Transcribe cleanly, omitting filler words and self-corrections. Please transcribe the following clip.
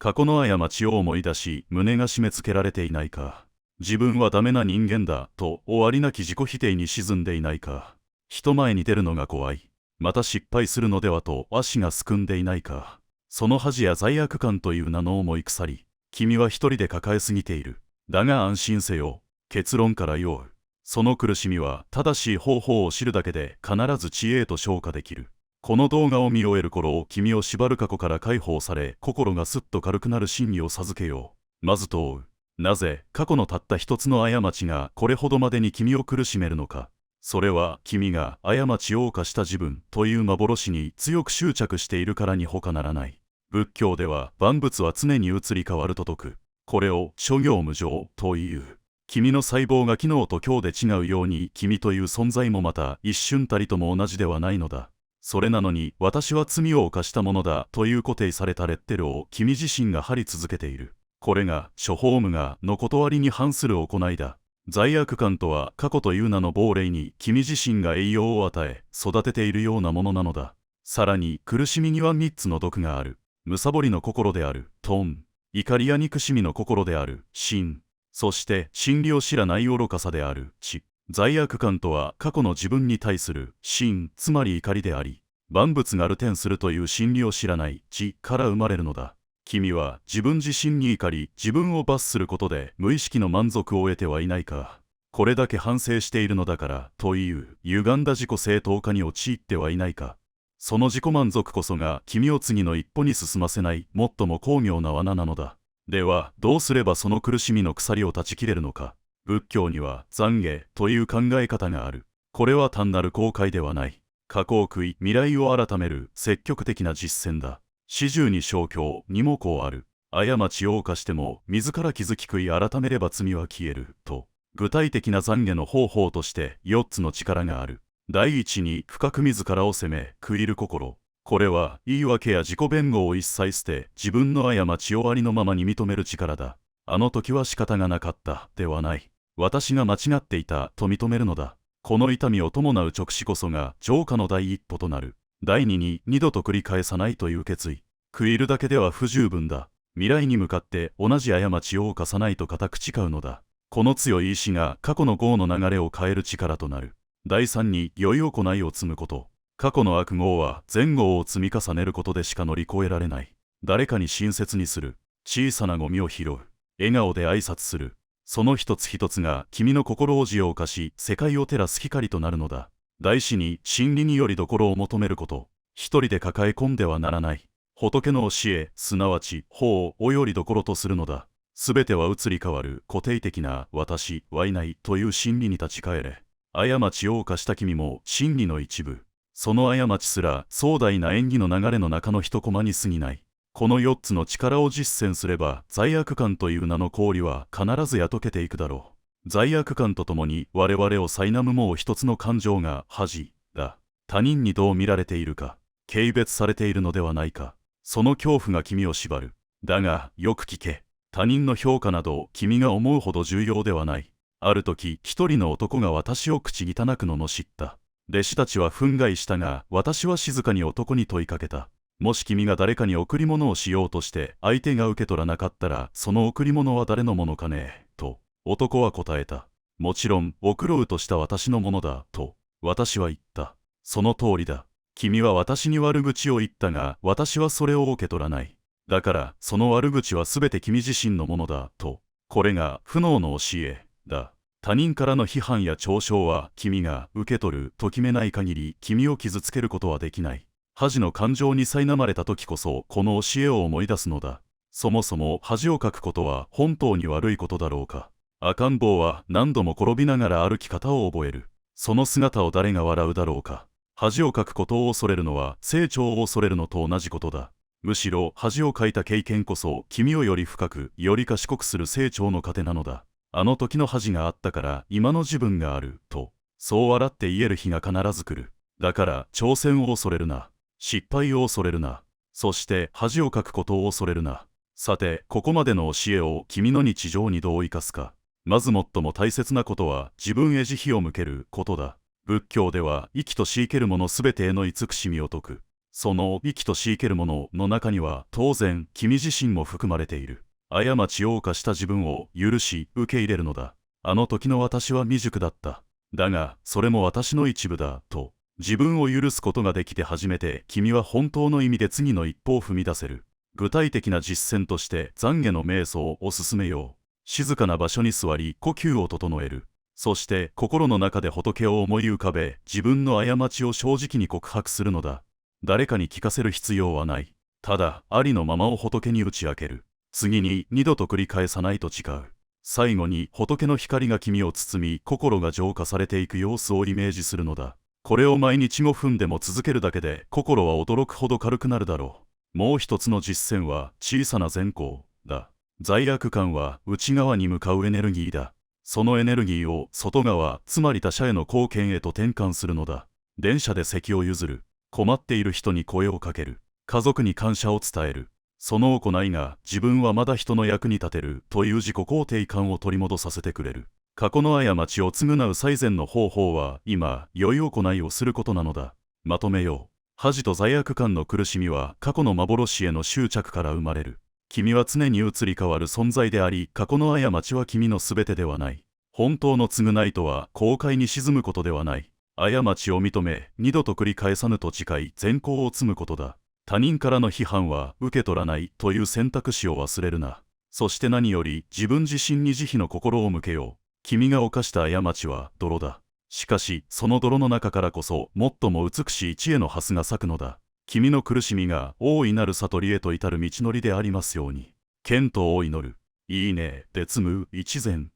過去の過ちを思い出し、胸が締め付けられていないか。自分はダメな人間だ、と終わりなき自己否定に沈んでいないか。人前に出るのが怖い。また失敗するのではと足がすくんでいないか。その恥や罪悪感という名の重い鎖、君は一人で抱えすぎている。だが安心せよ。結論から言おう。その苦しみは正しい方法を知るだけで必ず知恵へと昇華できる。この動画を見終える頃、君を縛る過去から解放され、心がすっと軽くなる真理を授けよう。まず問う。なぜ過去のたった一つの過ちがこれほどまでに君を苦しめるのか。それは君が過ちを犯した自分という幻に強く執着しているからに他ならない。仏教では万物は常に移り変わると説く。これを諸行無常という。君の細胞が昨日と今日で違うように、君という存在もまた一瞬たりとも同じではないのだ。それなのに私は罪を犯したものだという固定されたレッテルを君自身が貼り続けている。これが諸法無我の断りに反する行いだ。罪悪感とは過去という名の亡霊に君自身が栄養を与え育てているようなものなのだ。さらに苦しみには3つの毒がある。貪りの心であるトン、怒りや憎しみの心である心、そして真理を知らない愚かさである知。罪悪感とは過去の自分に対する心、つまり怒りであり、万物が流転するという真理を知らない知から生まれるのだ。君は自分自身に怒り、自分を罰することで無意識の満足を得てはいないか。これだけ反省しているのだからという歪んだ自己正当化に陥ってはいないか。その自己満足こそが君を次の一歩に進ませない最も巧妙な罠なのだ。ではどうすればその苦しみの鎖を断ち切れるのか。仏教には懺悔という考え方がある。これは単なる後悔ではない。過去を悔い未来を改める積極的な実践だ。四十に小経にもこうある。過ちを犯しても自ら気づき悔い改めれば罪は消えると。具体的な懺悔の方法として4つの力がある。第一に深く自らを責め悔いる心。これは言い訳や自己弁護を一切捨て、自分の過ちをありのままに認める力だ。あの時は仕方がなかったではない。私が間違っていたと認めるのだ。この痛みを伴う直視こそが浄化の第一歩となる。第二に二度と繰り返さないという決意。悔いるだけでは不十分だ。未来に向かって同じ過ちを犯さないと固く誓うのだ。この強い意志が過去の業の流れを変える力となる。第三に良い行いを積むこと。過去の悪業は前業を積み重ねることでしか乗り越えられない。誰かに親切にする。小さなゴミを拾う。笑顔で挨拶する。その一つ一つが君の心を浄化し、世界を照らす光となるのだ。第四に真理によりどころを求めること。一人で抱え込んではならない。仏の教え、すなわち法をよりどころとするのだ。すべては移り変わる固定的な私はいないという真理に立ち返れ。過ちを犯した君も真理の一部。その過ちすら壮大な演技の流れの中の一コマに過ぎない。この4つの力を実践すれば、罪悪感という名の氷は必ずやとけていくだろう。罪悪感とともに我々を苛むもう一つの感情が恥だ。他人にどう見られているか、軽蔑されているのではないか。その恐怖が君を縛る。だがよく聞け。他人の評価など君が思うほど重要ではない。ある時一人の男が私を口汚く罵った。弟子たちは憤慨したが、私は静かに男に問いかけた。もし君が誰かに贈り物をしようとして相手が受け取らなかったら、その贈り物は誰のものかねと男は答えた。もちろん贈ろうとした私のものだと私は言った。その通りだ。君は私に悪口を言ったが、私はそれを受け取らない。だからその悪口はすべて君自身のものだと。これが不能の教えだ。他人からの批判や嘲笑は君が受け取ると決めない限り、君を傷つけることはできない。恥の感情に苛まれた時こそこの教えを思い出すのだ。そもそも恥をかくことは本当に悪いことだろうか。赤ん坊は何度も転びながら歩き方を覚える。その姿を誰が笑うだろうか。恥をかくことを恐れるのは成長を恐れるのと同じことだ。むしろ恥をかいた経験こそ君をより深くより賢くする成長の糧なのだ。あの時の恥があったから今の自分があるとそう笑って言える日が必ず来る。だから挑戦を恐れるな。失敗を恐れるな。そして恥をかくことを恐れるな。さて、ここまでの教えを君の日常にどう生かすか。まず最も大切なことは自分へ慈悲を向けることだ。仏教では生きとし生けるものすべてへの慈しみを説く。その生きとし生けるものの中には当然君自身も含まれている。過ちを犯した自分を許し受け入れるのだ。あの時の私は未熟だった。だがそれも私の一部だと自分を許すことができて初めて君は本当の意味で次の一歩を踏み出せる。具体的な実践として懺悔の瞑想を進めよう。静かな場所に座り呼吸を整える。そして心の中で仏を思い浮かべ自分の過ちを正直に告白するのだ。誰かに聞かせる必要はない。ただありのままを仏に打ち明ける。次に二度と繰り返さないと誓う。最後に仏の光が君を包み心が浄化されていく様子をイメージするのだ。これを毎日5分でも続けるだけで心は驚くほど軽くなるだろう。もう一つの実践は小さな善行だ。罪悪感は内側に向かうエネルギーだ。そのエネルギーを外側、つまり他者への貢献へと転換するのだ。電車で席を譲る。困っている人に声をかける。家族に感謝を伝える。その行いが自分はまだ人の役に立てるという自己肯定感を取り戻させてくれる。過去の過ちを償う最善の方法は今、良い行いをすることなのだ。まとめよう。恥と罪悪感の苦しみは過去の幻への執着から生まれる。君は常に移り変わる存在であり、過去の過ちは君の全てではない。本当の償いとは後悔に沈むことではない。過ちを認め、二度と繰り返さぬと誓い、善行を積むことだ。他人からの批判は受け取らないという選択肢を忘れるな。そして何より自分自身に慈悲の心を向けよう。君が犯した過ちは泥だ。しかし、その泥の中からこそ最も美しい知恵の蓮が咲くのだ。君の苦しみが大いなる悟りへと至る道のりでありますように。健闘を祈る。いいね、鉄無一善。